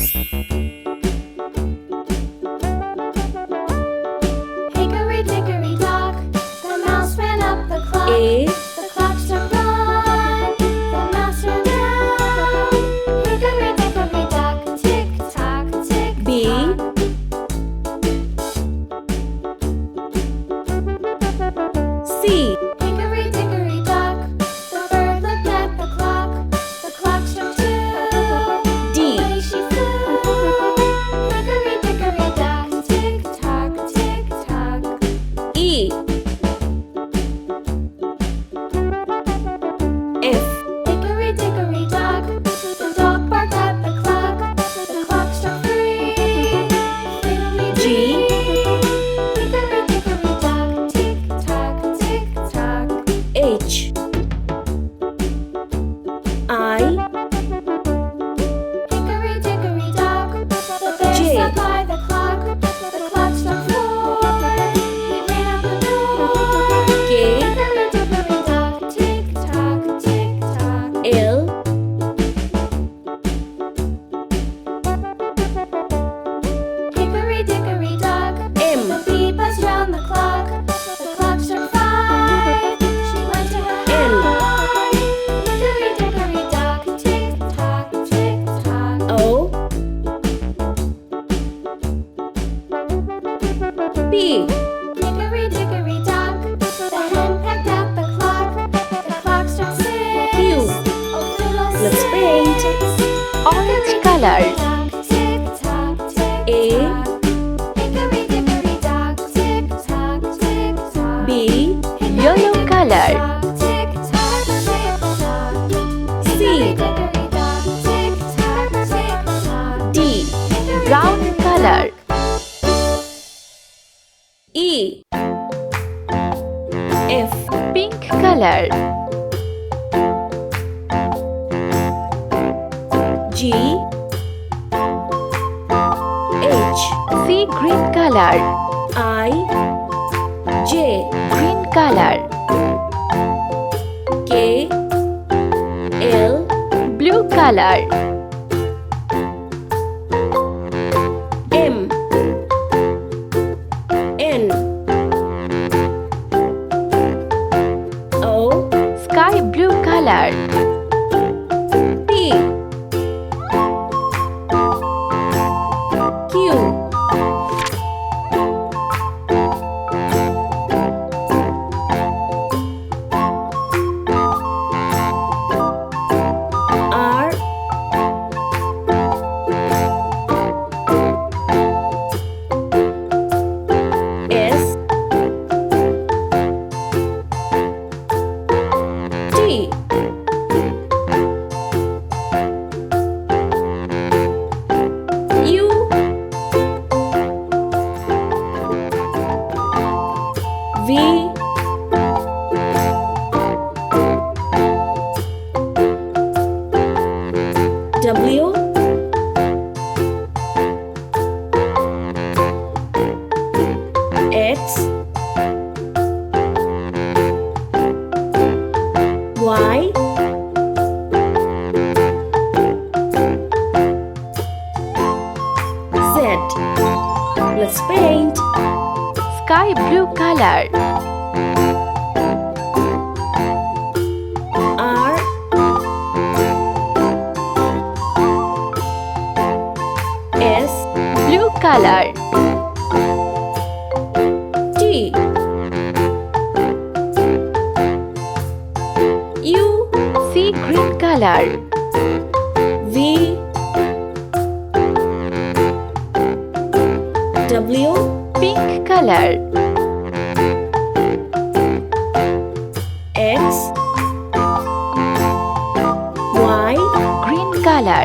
Hickory dickory dock, the mouse ran up the clock. A. The clock struck one, the mouse ran down. Hickory dickory dock, tick tock, tick B. tock. C. Hickory dickory dock, the bird looked at the clock struck two. D. Away she flew. Hickory dickory dock, tick tock, tick tock. E. F. Hickory dickory dock, the dog barked at the clock struck three. G. Hickory dickory dock, tick tock, tick tock. H. I. Hickory dickory dock, the bear J. sat by the clock struck four. He ran out the door. K. Hickory dickory dock, tick tock, tick tock. L. Hickory dickory dock, M. the bee buzzed round the clock struck five. She went to her N. hive. Hickory dickory dock, tick tock, tick tock. O. P. Hickory dickory dock, the hen pecked at the clock struck six. Q. Oh, fiddle Let's paint. Orange color. Tick tock, tick A. tock. Hickory dickory dock, tick tock, tick tock. B. Yellow color. Tick tock, tick tock. C. Hickory dock, tick tock, tick tock. D. Brown color. E. F. Pink color. G. H. Sea green color. I. J. Green color. K. L. Blue color. M. N. O. Sky blue color. P. Q. R. S. T. U. V. W. X. Y. Z. Let's paint. Sky blue color. R. S. Blue color. T. U. Sea green color. V. W. Pink color. X. Y. Green color.